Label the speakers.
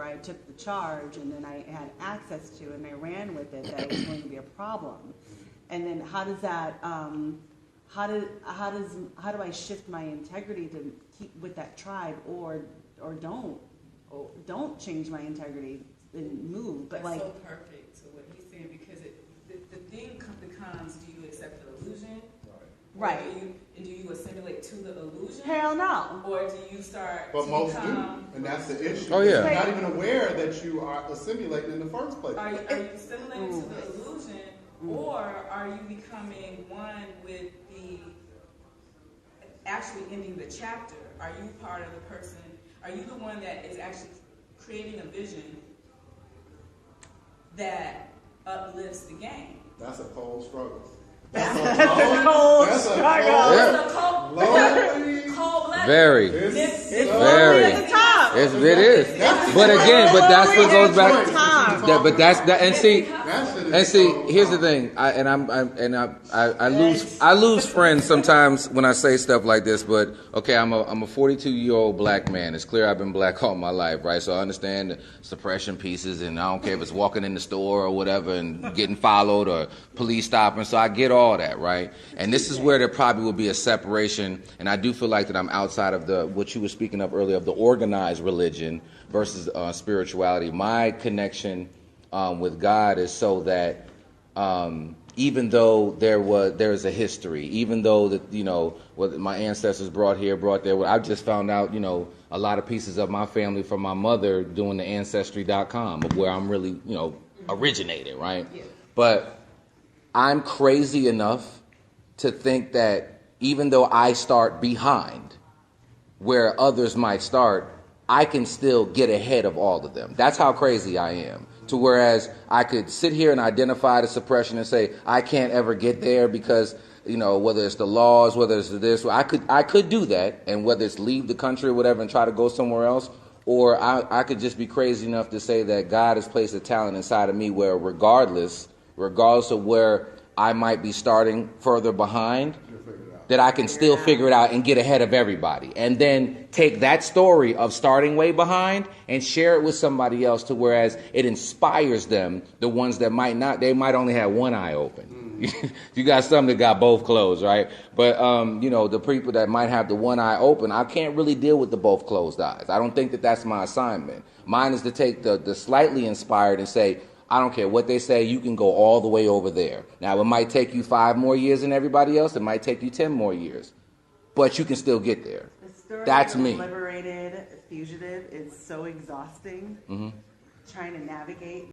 Speaker 1: I took the charge and then I had access to and I ran with it, that it was going to be a problem. And then how does that, how do I shift my integrity to keep with that tribe, or don't change my integrity and move? But
Speaker 2: that's
Speaker 1: like,
Speaker 2: so perfect to what he's saying, because the thing becomes, do you accept the illusion?
Speaker 1: right.
Speaker 2: Do you assimilate to the illusion?
Speaker 1: Hell no.
Speaker 2: Or do you start
Speaker 3: But
Speaker 2: to
Speaker 3: most
Speaker 2: become,
Speaker 3: do, and that's the issue.
Speaker 4: Oh, yeah.
Speaker 3: You're not even aware that you are assimilating in the first place.
Speaker 2: are you assimilating to the illusion, or are you becoming one with the actually ending the chapter? Are you part of the person? Are you the one that is actually creating a vision that uplifts the game?
Speaker 3: That's a cold struggle.
Speaker 1: That's a cold
Speaker 3: struggle.
Speaker 4: Very.
Speaker 1: It's
Speaker 4: Very.
Speaker 1: lonely at the top.
Speaker 4: It is. But again, but that's what goes back. But that's that. And see, here's the thing. I lose friends sometimes when I say stuff like this. But okay, I'm a 42-year-old black man. It's clear I've been black all my life, right? So I understand the suppression pieces, and I don't care if it's walking in the store or whatever and getting followed or police stopping. So I get all that, right? And this is where there probably will be a separation. And I do feel like that I'm outside of what you were speaking of earlier, of the organized religion versus spirituality. My connection with God is so that even though there is a history, even though that what my ancestors brought there, I just found out a lot of pieces of my family from my mother doing the Ancestry.com, of where I'm really originated, right? Yeah. But I'm crazy enough to think that even though I start behind where others might start, I can still get ahead of all of them. That's how crazy I am. To whereas I could sit here and identify the suppression and say, I can't ever get there because, whether it's the laws, whether it's this, I could do that, and whether it's leave the country or whatever and try to go somewhere else, or I could just be crazy enough to say that God has placed a talent inside of me where regardless of where I might be starting further behind, that I can still figure it out and get ahead of everybody. And then take that story of starting way behind and share it with somebody else, to whereas it inspires them, the ones that might not, they might only have one eye open. You got some that got both closed, right? But, the people that might have the one eye open, I can't really deal with the both closed eyes. I don't think that that's my assignment. Mine is to take the slightly inspired and say, I don't care what they say, you can go all the way over there. Now, it might take you 5 more years than everybody else. It might take you 10 more years. But you can still get there.
Speaker 1: The story
Speaker 4: That's
Speaker 1: of
Speaker 4: me.
Speaker 1: the liberated fugitive is so exhausting. Trying to navigate